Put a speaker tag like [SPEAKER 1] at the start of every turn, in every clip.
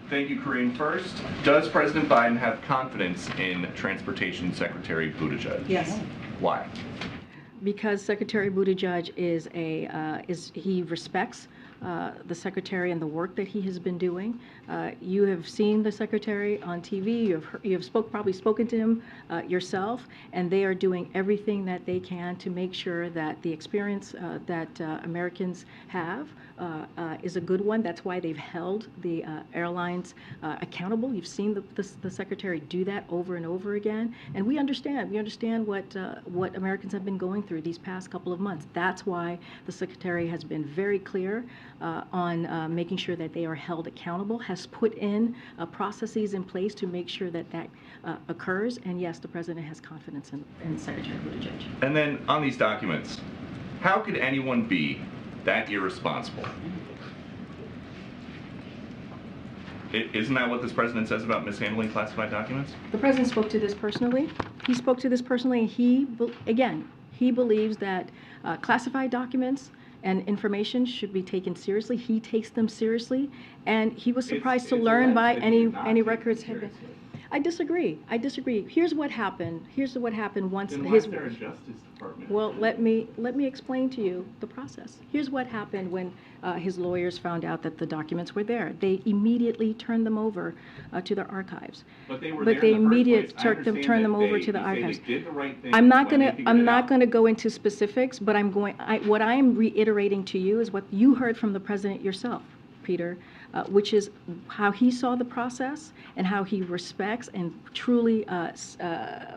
[SPEAKER 1] Thank you, Corinne. First, does President Biden have confidence in Transportation Secretary Buttigieg?
[SPEAKER 2] Yes.
[SPEAKER 1] Why?
[SPEAKER 2] Because Secretary Buttigieg he respects the secretary and the work that he has been doing. You have seen the secretary on TV. You have probably spoken to him yourself, and they are doing everything that they can to make sure that the experience that Americans have is a good one. That's why they've held the airlines accountable. You've seen the secretary do that over and over again, and we understand. We understand what Americans have been going through these past couple of months. That's why the secretary has been very clear on making sure that they are held accountable, has put in processes in place to make sure that occurs. And yes, the president has confidence in Secretary Buttigieg.
[SPEAKER 1] And then on these documents, how could anyone be that irresponsible? Isn't that what this president says about mishandling classified documents?
[SPEAKER 2] The president spoke to this personally. He spoke to this personally, and he believes that classified documents and information should be taken seriously. He takes them seriously, and he was surprised to learn by any records had been. I disagree. Here's what happened. Once
[SPEAKER 1] then why is there a Justice Department?
[SPEAKER 2] Well, let me explain to you the process. Here's what happened when his lawyers found out that the documents were there. They immediately turned them over to the archives.
[SPEAKER 1] But they were
[SPEAKER 2] there
[SPEAKER 1] they
[SPEAKER 2] immediately turned them over to the archives. I'm not going to go into specifics, but what I am reiterating to you is what you heard from the president yourself, Peter, which is how he saw the process and how he respects and truly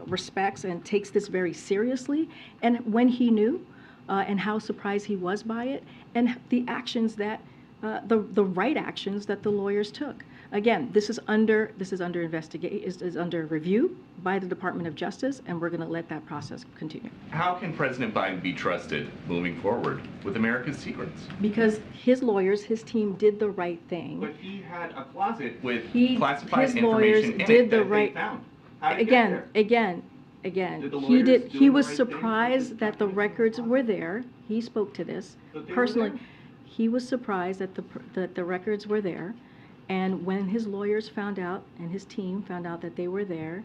[SPEAKER 2] respects and takes this very seriously, and when he knew and how surprised he was by it, and the actions that the right actions that the lawyers took. Again, this is under investigation, is under review by the Department of Justice, and we're going to let that process continue.
[SPEAKER 1] How can President Biden be trusted moving forward with America's secrets?
[SPEAKER 2] Because his lawyers, his team did the right thing.
[SPEAKER 1] But he had a closet with
[SPEAKER 2] His
[SPEAKER 1] classified
[SPEAKER 2] lawyers
[SPEAKER 1] information in
[SPEAKER 2] did
[SPEAKER 1] it
[SPEAKER 2] the
[SPEAKER 1] that
[SPEAKER 2] right.
[SPEAKER 1] they found. How did it get there?
[SPEAKER 2] Again,
[SPEAKER 1] Did the
[SPEAKER 2] he
[SPEAKER 1] lawyers
[SPEAKER 2] did.
[SPEAKER 1] do
[SPEAKER 2] He
[SPEAKER 1] the
[SPEAKER 2] was
[SPEAKER 1] right thing with
[SPEAKER 2] surprised
[SPEAKER 1] the
[SPEAKER 2] that the
[SPEAKER 1] documents?
[SPEAKER 2] records were there. He spoke to this
[SPEAKER 1] But they were
[SPEAKER 2] personally.
[SPEAKER 1] there.
[SPEAKER 2] He was surprised that the records were there, and when his lawyers found out and his team found out that they were there,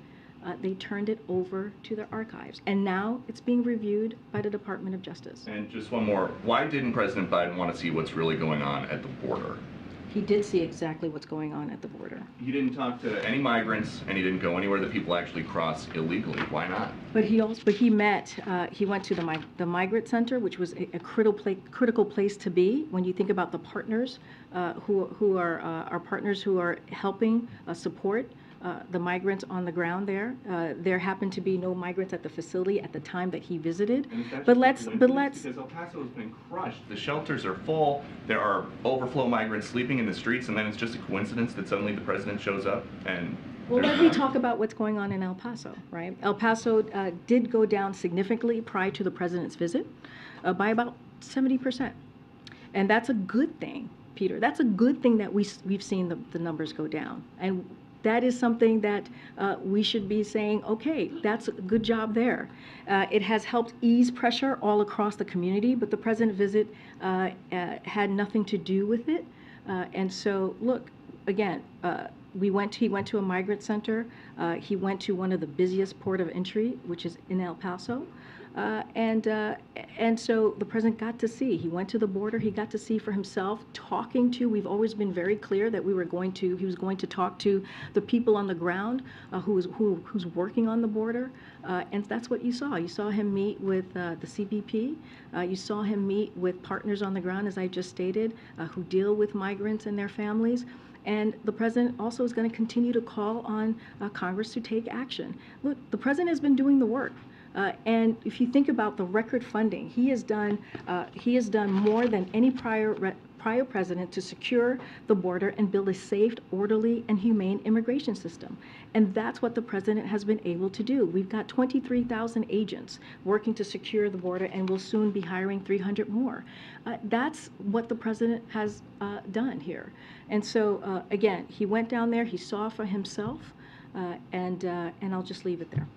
[SPEAKER 2] they turned it over to the archives, and now it's being reviewed by the Department of Justice.
[SPEAKER 1] And just one more. Why didn't President Biden want to see what's really going on at the border?
[SPEAKER 2] He did see exactly what's going on at the border.
[SPEAKER 1] He didn't talk to any migrants, and he didn't go anywhere that people actually cross illegally. Why not?
[SPEAKER 2] But he went to the Migrant Center, which was a critical place to be when you think about the partners who are our partners who are helping support the migrants on the ground there. There happened to be no migrants at the facility at the time that he visited. But let's
[SPEAKER 1] because El Paso has been crushed. The shelters are full. There are overflow migrants sleeping in the streets, and then it's just a coincidence that suddenly the president shows up and.
[SPEAKER 2] Well, let me talk about what's going on in El Paso, right? El Paso did go down significantly prior to the president's visit by about 70%. And that's a good thing, Peter. That's a good thing that we've seen the numbers go down. And that is something that we should be saying, okay, that's a good job there. It has helped ease pressure all across the community, but the president's visit had nothing to do with it. And so, look, again, he went to a migrant center. He went to one of the busiest port of entry, which is in El Paso. And so the president got to see. He went to the border. He got to see for himself, we've always been very clear that he was going to talk to the people on the ground who's working on the border. And that's what you saw. You saw him meet with the CBP. You saw him meet with partners on the ground, as I just stated, who deal with migrants and their families. And the president also is going to continue to call on Congress to take action. Look, the president has been doing the work. And if you think about the record funding, he has done more than any prior president to secure the border and build a safe, orderly, and humane immigration system. And that's what the president has been able to do. We've got 23,000 agents working to secure the border, and we'll soon be hiring 300 more. That's what the president has done here. And so, again, he went down there, he saw for himself, and I'll just leave it there.